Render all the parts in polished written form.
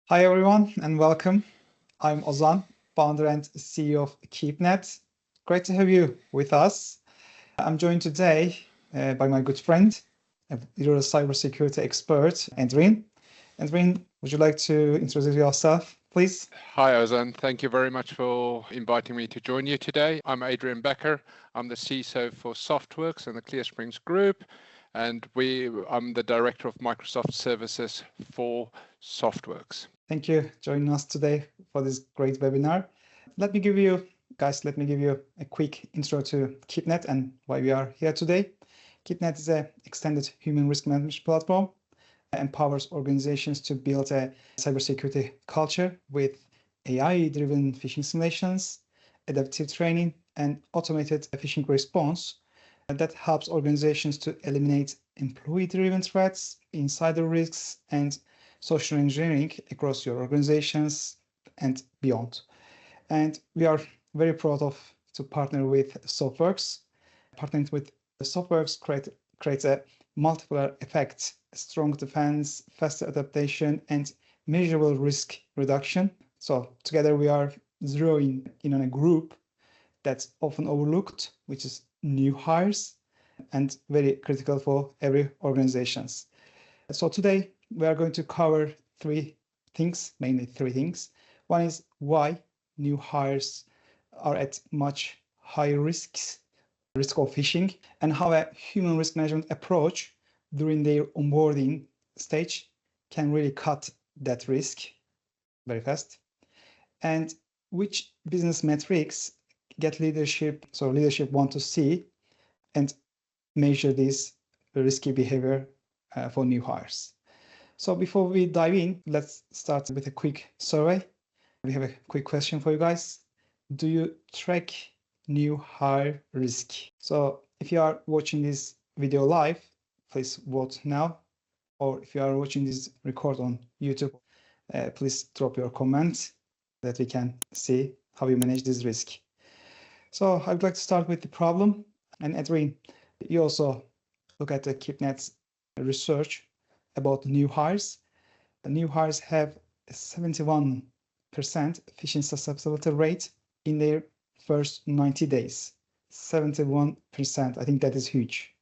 Hi, everyone, and welcome. I'm Ozan, founder and CEO of KeepNet. Great to have you with us. I'm joined today by my good friend, you're a cybersecurity expert, Andrin. Andrin, would you like to introduce yourself, please? Hi, Ozan. Thank you very much for inviting me to join you today. I'm Adrian Becker. I'm the CISO for Softworks and the ClearSprings Group, and I'm the director of Microsoft Services for Softworks. Thank you for joining us today for this great webinar. Let me give you a quick intro to KeepNet and why we are here today. KeepNet is an extended human risk management platform, empowers organizations to build a cybersecurity culture with AI-driven phishing simulations, adaptive training, and automated phishing response that helps organizations to eliminate employee-driven threats, insider risks, and social engineering across your organizations and beyond. And we are very proud to partner with Softworks. Partnering with Softworks creates a multiplier effect, strong defense, faster adaptation, and measurable risk reduction. So together we are zeroing in on a group that's often overlooked, which is new hires, and very critical for every organizations. So today we are going to cover mainly three things. One is why new hires are at much higher risk of phishing, and how a human risk management approach during their onboarding stage can really cut that risk very fast. And which business metrics leadership want to see and measure this risky behavior for new hires. So before we dive in, let's start with a quick survey. We have a quick question for you guys. Do you track new hire risk? So if you are watching this video live, please vote now. Or if you are watching this record on YouTube, please drop your comments that we can see how you manage this risk. So I would like to start with the problem. And Edwin, you also look at the KeepNet's research about new hires. The new hires have a 71% phishing susceptibility rate in their first 90 days. 71%. I think that is huge.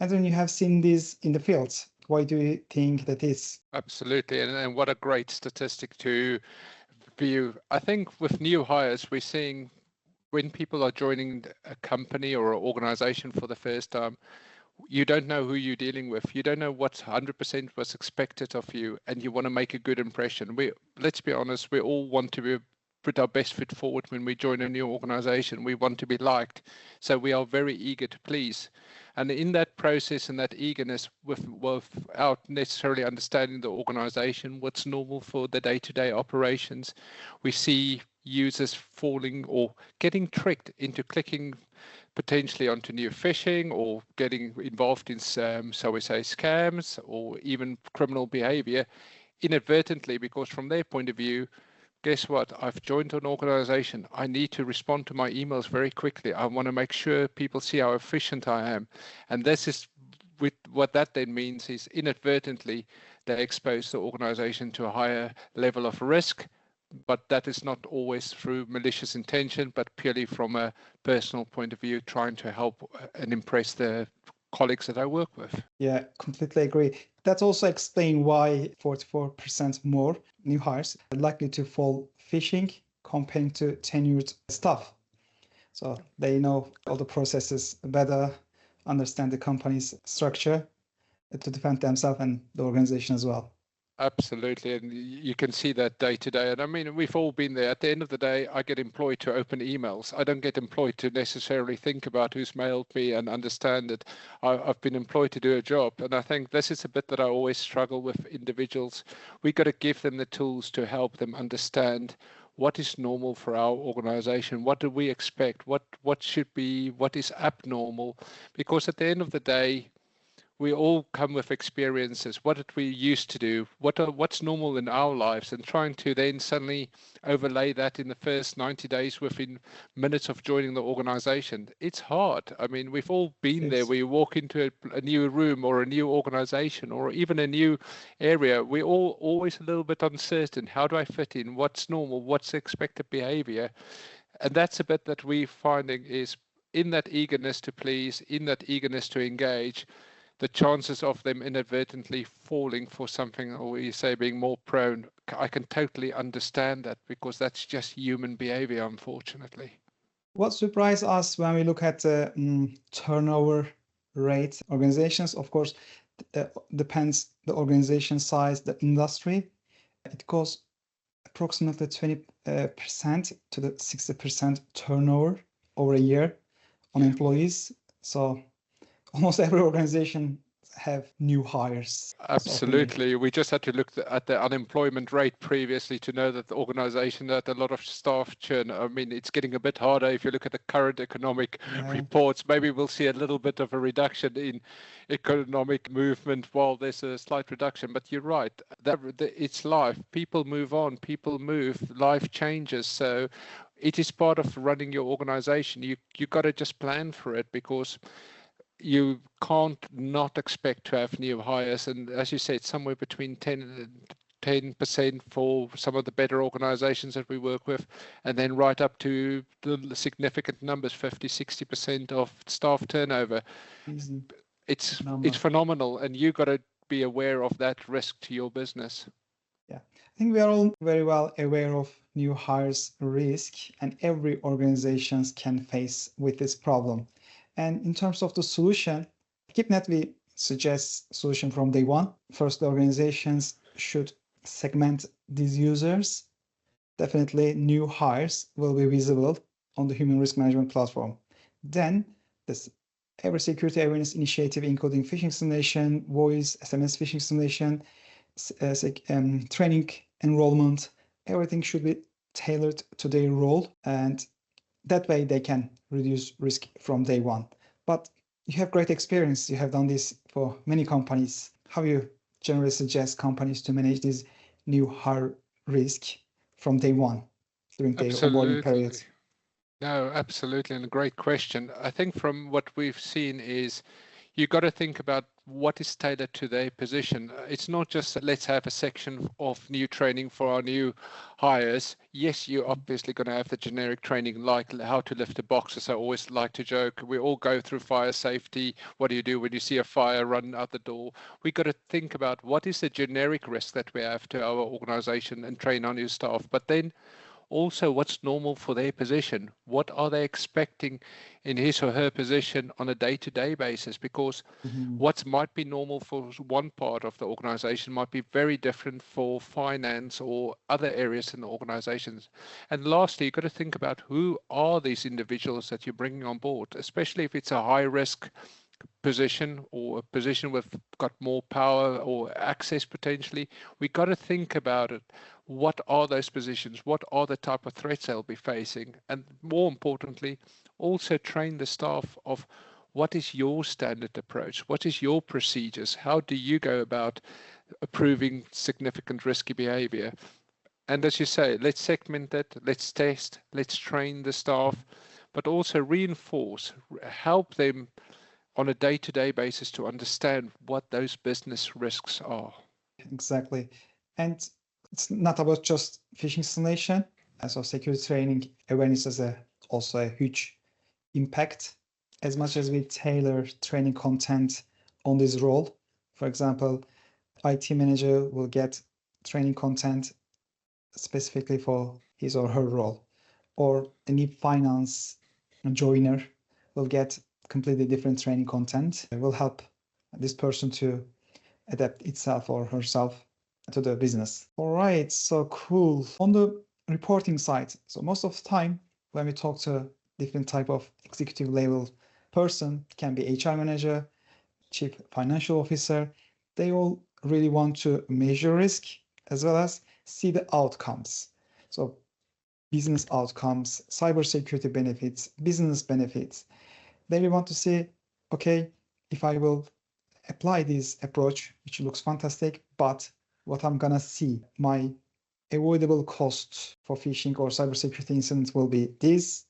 And when you have seen this in the field, why do you think that is? Absolutely, and what a great statistic to view. I think with new hires, we're seeing when people are joining a company or an organization for the first time, you don't know who you're dealing with. You don't know what 100% was expected of you, and you want to make a good impression. Let's be honest, we all want to put our best foot forward when we join a new organization. We want to be liked, so we are very eager to please. And in that process and that eagerness, without necessarily understanding the organization, what's normal for the day-to-day operations, we see users falling or getting tricked into clicking potentially onto new phishing or getting involved in so we say scams or even criminal behavior inadvertently, because from their point of view, guess what? I've joined an organization. I need to respond to my emails very quickly. I want to make sure people see how efficient I am. And this is with what that then means is inadvertently they expose the organization to a higher level of risk. But that is not always through malicious intention, but purely from a personal point of view, trying to help and impress the colleagues that I work with. Yeah, completely agree. That also explains why 44% more new hires are likely to fall phishing compared to tenured staff. So they know all the processes better, understand the company's structure to defend themselves and the organization as well. Absolutely, and you can see that day to day. And I mean, we've all been there. At the end of the day, I get employed to open emails. I don't get employed to necessarily think about who's mailed me and understand it. I've been employed to do a job. And I think this is a bit that I always struggle with individuals. We got to give them the tools to help them understand what is normal for our organization. What do we expect? What should be, what is abnormal? Because at the end of the day, we all come with experiences. What did we used to do? What's normal in our lives? And trying to then suddenly overlay that in the first 90 days within minutes of joining the organization. It's hard. I mean, we've all been there where you walk into a new room or a new organization or even a new area. We're all always a little bit uncertain. How do I fit in? What's normal? What's expected behavior? And that's a bit that we're finding is in that eagerness to please, in that eagerness to engage, the chances of them inadvertently falling for something, or you say being more prone, I can totally understand that because that's just human behavior, unfortunately. What surprised us when we look at the turnover rate organizations, of course, depends the organization size, the industry. It goes approximately 20% to the 60% turnover over a year on employees. So almost every organization have new hires. Absolutely. We just had to look at the unemployment rate previously to know that the organization had a lot of staff churn. I mean, it's getting a bit harder if you look at the current economic reports. Maybe we'll see a little bit of a reduction in economic movement while there's a slight reduction. But you're right. It's life. People move on. People move. Life changes. So it is part of running your organization. You got to just plan for it because you can't not expect to have new hires. And as you said, somewhere between 10% for some of the better organizations that we work with, and then right up to the significant numbers, 50, 60% of staff turnover. It's phenomenal. And you got to be aware of that risk to your business. Yeah, I think we are all very well aware of new hires risk, and every organization can face with this problem. And in terms of the solution, KeepNet, we suggest solution from day one. First, the organizations should segment these users. Definitely new hires will be visible on the human risk management platform. Then this every security awareness initiative, including phishing simulation, voice, SMS phishing simulation, training enrollment, everything should be tailored to their role, and that way they can reduce risk from day one. But you have great experience. You have done this for many companies. How you generally suggest companies to manage this new hire risk from day one during their onboarding period? No, absolutely. And a great question. I think from what we've seen is you got to think about what is tailored to their position. It's not just that let's have a section of new training for our new hires. Yes, you're obviously going to have the generic training like how to lift a box, as I always like to joke. We all go through fire safety. What do you do when you see a fire run out the door? We got to think about what is the generic risk that we have to our organization and train our new staff. But then also what's normal for their position. What are they expecting in his or her position on a day-to-day basis? Because what might be normal for one part of the organization might be very different for finance or other areas in the organizations. And lastly, you've got to think about who are these individuals that you're bringing on board, especially if it's a high-risk position or a position with got more power or access potentially. We got to think about it. What are those positions? What are the type of threats they'll be facing? And more importantly, also train the staff of what is your standard approach? What is your procedures? How do you go about approving significant risky behavior? And as you say, let's segment it, let's test, let's train the staff, but also reinforce, help them on a day-to-day basis to understand what those business risks are. Exactly. And it's not about just phishing simulation. So security training awareness has also a huge impact. As much as we tailor training content on this role, for example, IT manager will get training content specifically for his or her role, or any finance joiner will get completely different training content. It will help this person to adapt itself or herself to the business. All right, so cool. On the reporting side, so most of the time when we talk to different type of executive level person, can be HR manager, chief financial officer, they all really want to measure risk as well as see the outcomes. So business outcomes, cybersecurity benefits, business benefits. They will want to see, okay, if I will apply this approach, which looks fantastic, but what I'm gonna see, my avoidable cost for phishing or cybersecurity incidents will be this,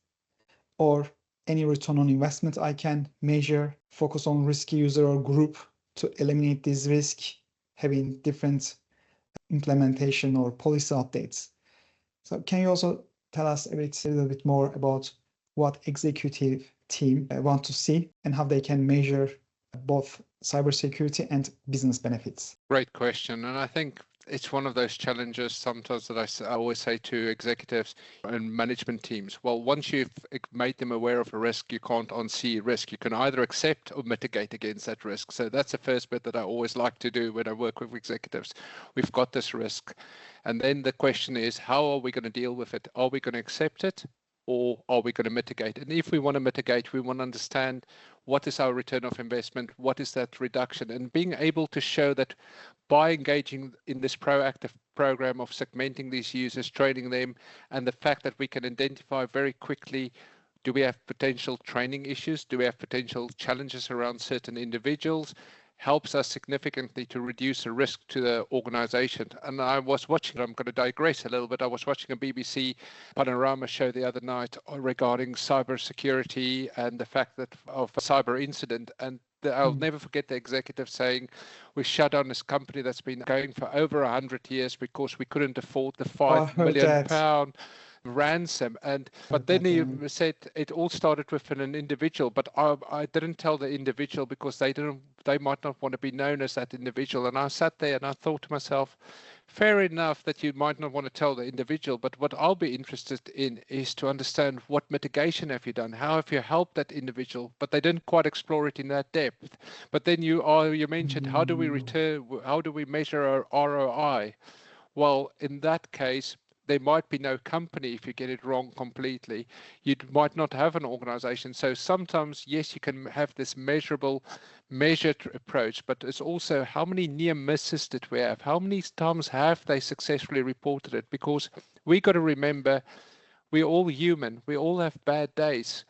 or any return on investment I can measure, focus on risky user or group to eliminate this risk, having different implementation or policy updates. So can you also tell us a little bit more about what executive team want to see and how they can measure both cybersecurity and business benefits? Great question. And I think it's one of those challenges sometimes that I always say to executives and management teams. Well, once you've made them aware of a risk, you can't unsee risk. You can either accept or mitigate against that risk. So that's the first bit that I always like to do when I work with executives. We've got this risk. And then the question is, how are we going to deal with it? Are we going to accept it? Or are we going to mitigate? And if we want to mitigate, we want to understand what is our return of investment, what is that reduction, and being able to show that by engaging in this proactive program of segmenting these users, training them, and the fact that we can identify very quickly, do we have potential training issues? Do we have potential challenges around certain individuals? Helps us significantly to reduce the risk to the organization. And I was watching, I'm going to digress a little bit, I was watching a BBC Panorama show the other night regarding cybersecurity and the fact that of a cyber incident. And I'll never forget the executive saying, we shut down this company that's been going for over 100 years because we couldn't afford the £5 million ransom. But then he said it all started with an individual, but I didn't tell the individual because they might not want to be known as that individual. And I sat there and I thought to myself, fair enough that you might not want to tell the individual, but what I'll be interested in is to understand what mitigation have you done, how have you helped that individual, but they didn't quite explore it in that depth. But then you mentioned, how do we measure our ROI? Well, in that case, there might be no company if you get it wrong completely. You might not have an organization. So sometimes, yes, you can have this measured approach, but it's also how many near misses did we have? How many times have they successfully reported it? Because we got to remember, we're all human. We all have bad days.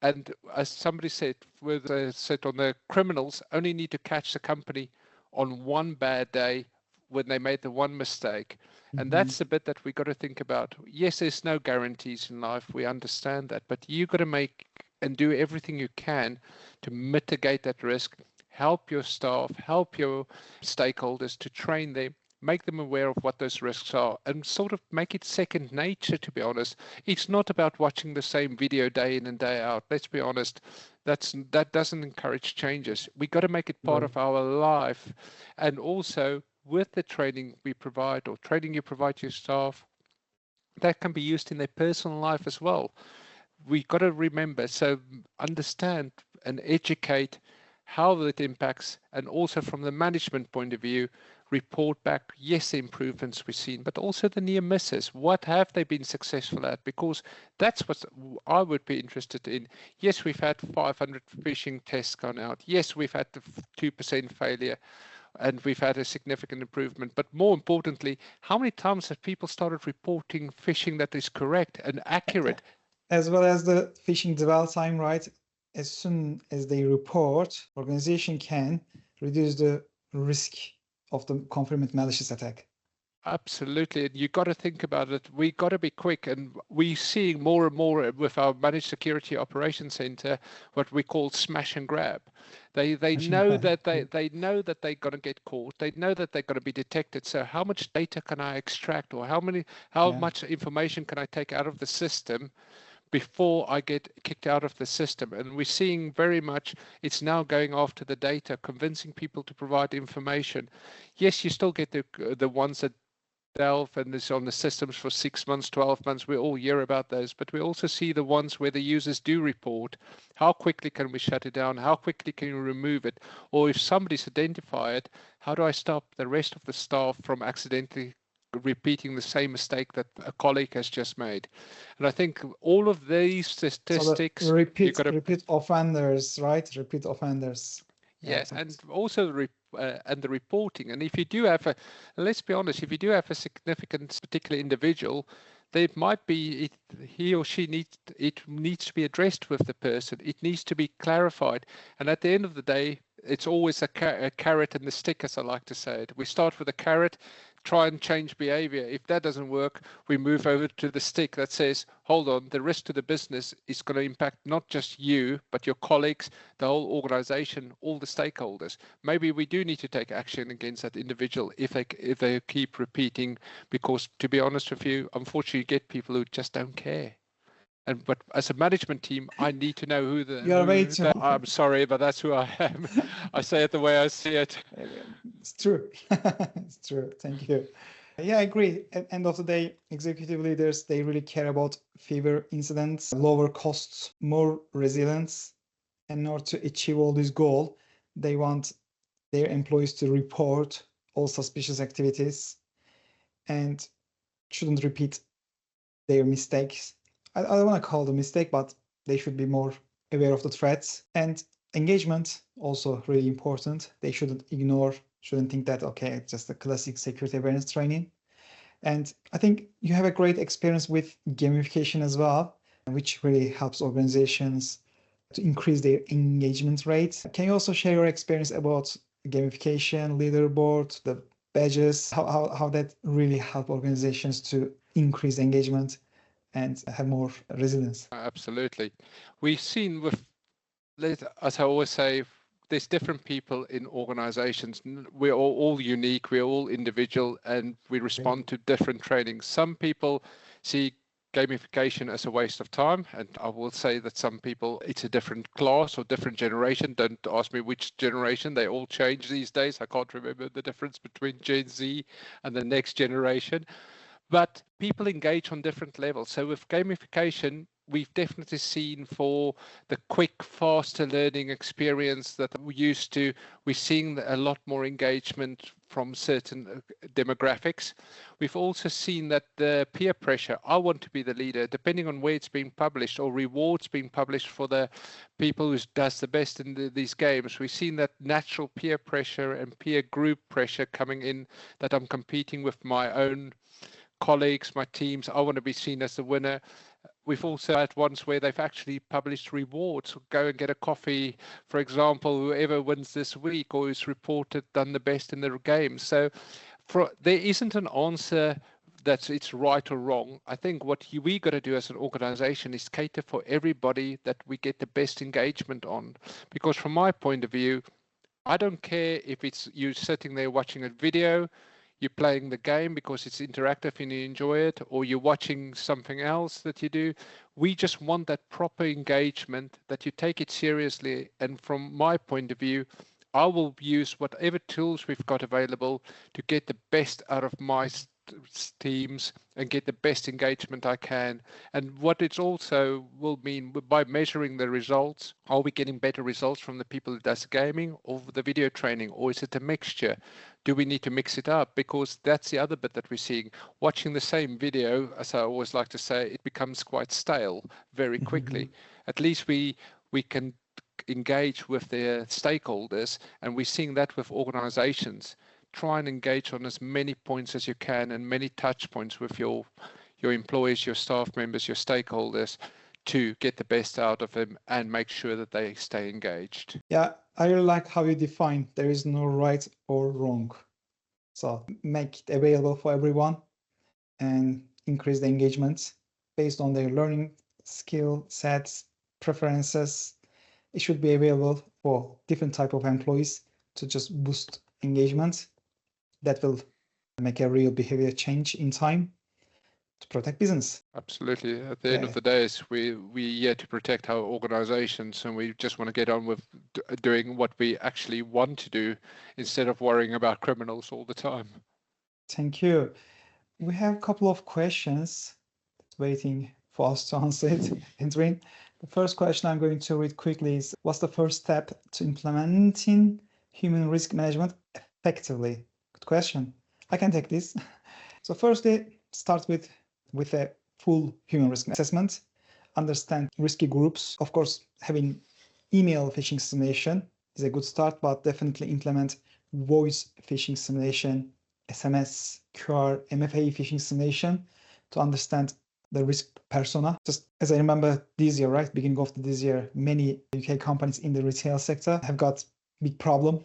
And as somebody said, on the criminals only need to catch the company on one bad day when they made the one mistake. And that's the bit that we got to think about. Yes, there's no guarantees in life. We understand that, but you got to make and do everything you can to mitigate that risk, help your staff, help your stakeholders to train them, make them aware of what those risks are, and sort of make it second nature, to be honest. It's not about watching the same video day in and day out. Let's be honest. That doesn't encourage changes. We got to make it part of our life. And also, with the training we provide or training you provide to your staff, that can be used in their personal life as well. We got to remember, so understand and educate how it impacts, and also from the management point of view, report back, yes, the improvements we've seen, but also the near misses. What have they been successful at? Because that's what I would be interested in. Yes, we've had 500 phishing tests gone out. Yes, we've had the 2% failure, and we've had a significant improvement. But more importantly, how many times have people started reporting phishing that is correct and accurate? As well as the phishing dwell time, right? As soon as they report, organization can reduce the risk of the confirmed malicious attack. Absolutely. And you got to think about it. We got to be quick, and we're seeing more and more with our managed security operations center what we call smash and grab. They know that they know that they're going to get caught. They know that they're going to be detected. So how much data can I extract, or how much information can I take out of the system before I get kicked out of the system? And we're seeing very much it's now going after the data, convincing people to provide information. Yes, you still get the ones that delve and is on the systems for 6 months, 12 months. We all hear about those, but we also see the ones where the users do report. How quickly can we shut it down? How quickly can you remove it? Or if somebody's identified, how do I stop the rest of the staff from accidentally repeating the same mistake that a colleague has just made? And I think all of these statistics, so repeat offenders, right? Repeat offenders. Yes, and also the reporting. And if you do have let's be honest, if you do have a significant particular individual, there might be he or she needs to be addressed with the person. It needs to be clarified. And at the end of the day, It's always a carrot and the stick, as I like to say it. We start with a carrot, try and change behavior. If that doesn't work, we move over to the stick that says, hold on, the risk to the business is going to impact not just you, but your colleagues, the whole organization, all the stakeholders. Maybe we do need to take action against that individual if they keep repeating, because to be honest with you, unfortunately, you get people who just don't care. But as a management team, I need to know who the. You're way too. I'm sorry, but that's who I am. I say it the way I see it. It's true. It's true. Thank you. Yeah, I agree. At the end of the day, executive leaders, they really care about fewer incidents, lower costs, more resilience. And in order to achieve all this goal, they want their employees to report all suspicious activities and shouldn't repeat their mistakes. I don't want to call it a mistake, but they should be more aware of the threats. And engagement, also really important. They shouldn't think that, okay, it's just a classic security awareness training. And I think you have a great experience with gamification as well, which really helps organizations to increase their engagement rate. Can you also share your experience about gamification, leaderboard, the badges, how that really help organizations to increase engagement and have more resilience? Absolutely. We've seen with, as I always say, there's different people in organizations. We're all unique, we're all individual, and we respond to different trainings. Some people see gamification as a waste of time, and I will say that some people, it's a different class or different generation. Don't ask me which generation, they all change these days. I can't remember the difference between Gen Z and the next generation. But people engage on different levels. So with gamification, we've definitely seen for the quick, faster learning experience that we used to, we're seeing a lot more engagement from certain demographics. We've also seen that the peer pressure, I want to be the leader, depending on where it's being published or rewards being published for the people who does the best in these games. We've seen that natural peer pressure and peer group pressure coming in, that I'm competing with my own colleagues, my teams. I want to be seen as the winner. We've also had ones where they've actually published rewards. Go and get a coffee, for example, whoever wins this week or who's reported done the best in the game. So there isn't an answer that it's right or wrong. I think what we got to do as an organization is cater for everybody that we get the best engagement on. Because from my point of view, I don't care if it's you sitting there watching a video, you're playing the game because it's interactive and you enjoy it, or you're watching something else that you do. We just want that proper engagement, that you take it seriously. And from my point of view, I will use whatever tools we've got available to get the best out of my teams and get the best engagement I can. And what it also will mean, by measuring the results, are we getting better results from the people that does gaming or the video training, or is it a mixture? Do we need to mix it up? Because that's the other bit that we're seeing. Watching the same video, as I always like to say, it becomes quite stale very quickly. At least we can engage with their stakeholders, and we're seeing that with organizations. Try and engage on as many points as you can and many touch points with your employees, your staff members, your stakeholders, to get the best out of them and make sure that they stay engaged. Yeah, I really like how you define there is no right or wrong. So make it available for everyone and increase the engagement based on their learning skill sets, preferences. It should be available for different type of employees to just boost engagement. That will make a real behavior change in time to protect business. Absolutely. At the end of the day, we're here to protect our organizations, and we just want to get on with doing what we actually want to do instead of worrying about criminals all the time. Thank you. We have a couple of questions waiting for us to answer it. Andrin, the first question I'm going to read quickly is, what's the first step to implementing human risk management effectively? Good question. I can take this. So firstly, start with a full human risk assessment, understand risky groups. Of course, having email phishing simulation is a good start, but definitely implement voice phishing simulation, SMS, QR, MFA phishing simulation to understand the risk persona. Just as I remember this year, right, beginning of this year, many UK companies in the retail sector have got big problem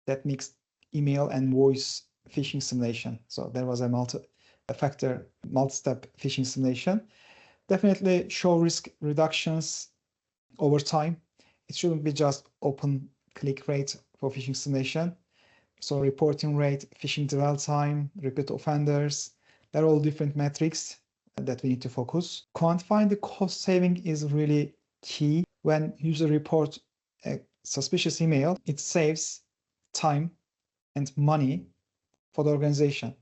that mixed email and voice phishing simulation. So there was a multi-factor, multi-step phishing simulation. Definitely show risk reductions over time. It shouldn't be just open click rate for phishing simulation. So reporting rate, phishing dwell time, repeat offenders, they're all different metrics that we need to focus. Quantifying the cost saving is really key. When user reports a suspicious email, it saves time and money for the organization.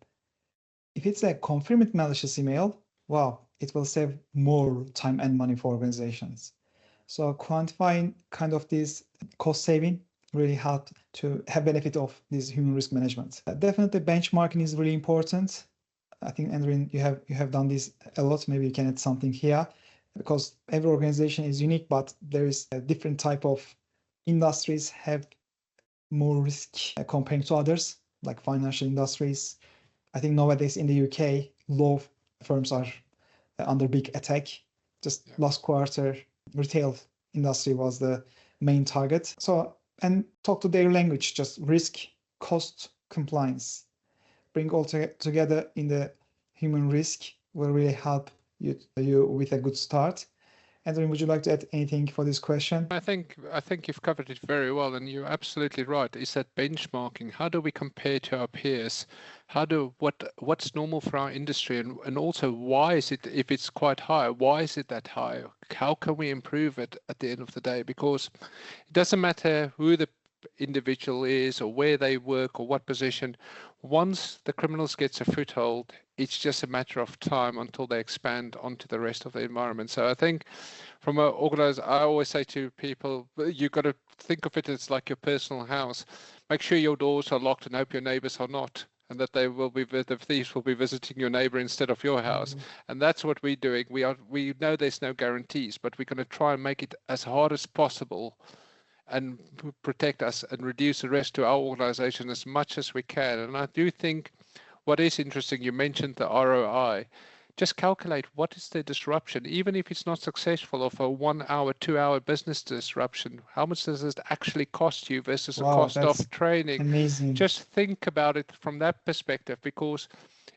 If it's a confirmed malicious email, wow, it will save more time and money for organizations. So quantifying kind of this cost saving really help to have benefit of this human risk management. Definitely benchmarking is really important. I think, Andrin, you have done this a lot. Maybe you can add something here, because every organization is unique, but there is a different type of industries have more risk compared to others, like financial industries. I think nowadays in the UK, law firms are under big attack. Just last quarter, retail industry was the main target. So, and talk to their language, just risk, cost, compliance. Bring all together in the human risk will really help you with a good start. Andrin, would you like to add anything for this question? I think you've covered it very well, and you're absolutely right. Is that benchmarking? How do we compare to our peers? What's normal for our industry, and also why is it, if it's quite high, why is it that high? How can we improve it at the end of the day? Because it doesn't matter who the individual is or where they work or what position. Once the criminals gets a foothold, it's just a matter of time until they expand onto the rest of the environment. So I think from an organizer, I always say to people, you've got to think of it as like your personal house. Make sure your doors are locked and hope your neighbors are not, and that the thieves will be visiting your neighbor instead of your house. And that's what we're doing. We know there's no guarantees, but we're going to try and make it as hard as possible and protect us and reduce the risk to our organization as much as we can. And I do think what is interesting, you mentioned the ROI. Just calculate what is the disruption, even if it's not successful, of a 1 hour, 2 hour business disruption. How much does it actually cost you versus the cost of training? Amazing. Just think about it from that perspective, because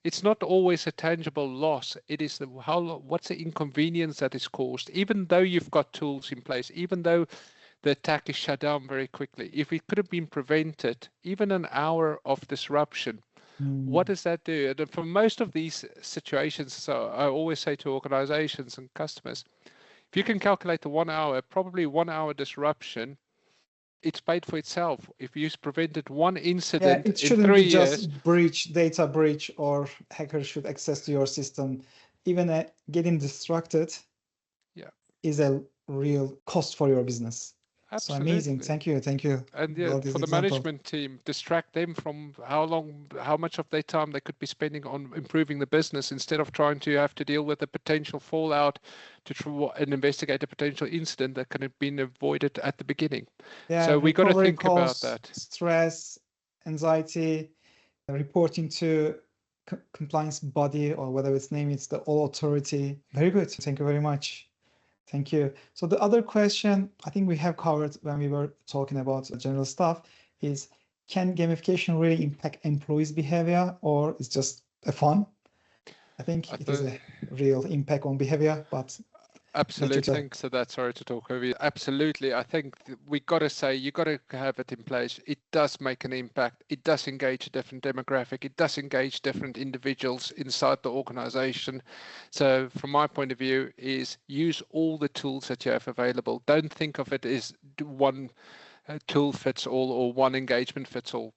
it's not always a tangible loss. It is what's the inconvenience that is caused, even though you've got tools in place, even though the attack is shut down very quickly. If it could have been prevented, even an hour of disruption, what does that do? And for most of these situations, so I always say to organizations and customers, if you can calculate the 1 hour, probably 1 hour disruption, it's paid for itself. If you prevented one incident it shouldn't in 3 be years, just data breach or hackers should access to your system. Even getting distracted is a real cost for your business. Absolutely. So amazing. Thank you. And for the management team, distract them from how much of their time they could be spending on improving the business, instead of trying to have to deal with the potential fallout and investigate a potential incident that could have been avoided at the beginning. So we got to think about that. Stress, anxiety, reporting to compliance body, or whether its name is the all authority. Very good. Thank you very much. Thank you. So the other question I think we have covered when we were talking about general stuff is, can gamification really impact employees' behavior, or it's just a fun? I think it is a real impact on behavior, but absolutely. Thanks for that. Sorry to talk over you. Absolutely. I think we got to say, you got to have it in place. It does make an impact. It does engage a different demographic. It does engage different individuals inside the organization. So from my point of view is use all the tools that you have available. Don't think of it as one tool fits all or one engagement fits all.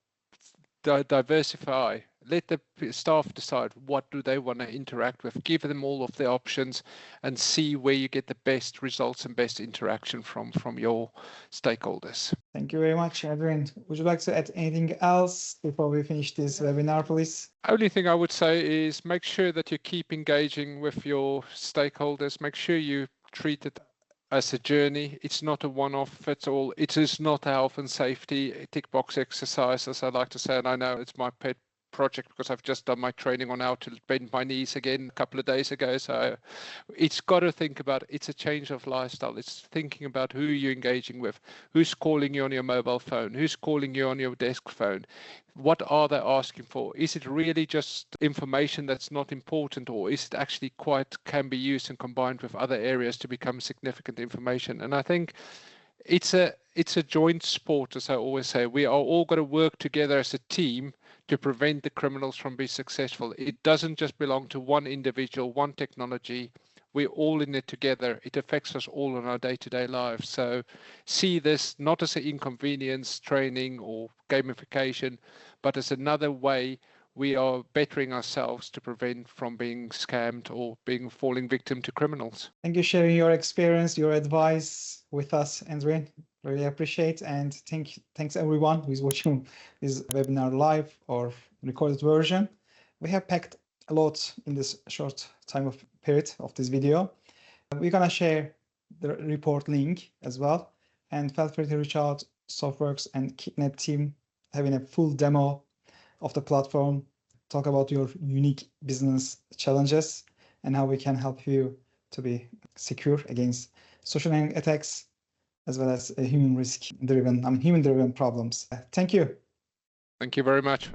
Diversify. Let the staff decide what do they want to interact with. Give them all of the options and see where you get the best results and best interaction from your stakeholders. Thank you very much, Adrian. Would you like to add anything else before we finish this webinar, please? Only thing I would say is make sure that you keep engaging with your stakeholders. Make sure you treat it as a journey. It's not a one-off fits all. It is not a health and safety tick box exercise, as I like to say, and I know it's my pet project because I've just done my training on how to bend my knees again a couple of days ago. So it's got to think about, it's a change of lifestyle. It's thinking about who you're engaging with, who's calling you on your mobile phone, who's calling you on your desk phone. What are they asking for? Is it really just information that's not important, or is it actually can be used and combined with other areas to become significant information? And I think it's a joint sport, as I always say. We are all got to work together as a team to prevent the criminals from being successful. It doesn't just belong to one individual, one technology. We're all in it together. It affects us all in our day-to-day lives. So see this not as an inconvenience, training or gamification, but as another way we are bettering ourselves to prevent from being scammed or falling victim to criminals. Thank you for sharing your experience, your advice with us, Andre. Really appreciate, and thanks everyone who is watching this webinar live or recorded version. We have packed a lot in this short time of period of this video. We're gonna share the report link as well, and feel free to reach out. Softworks and KitNet team having a full demo of the platform, talk about your unique business challenges and how we can help you to be secure against social engineering attacks, as well as human-driven problems. Thank you. Thank you very much.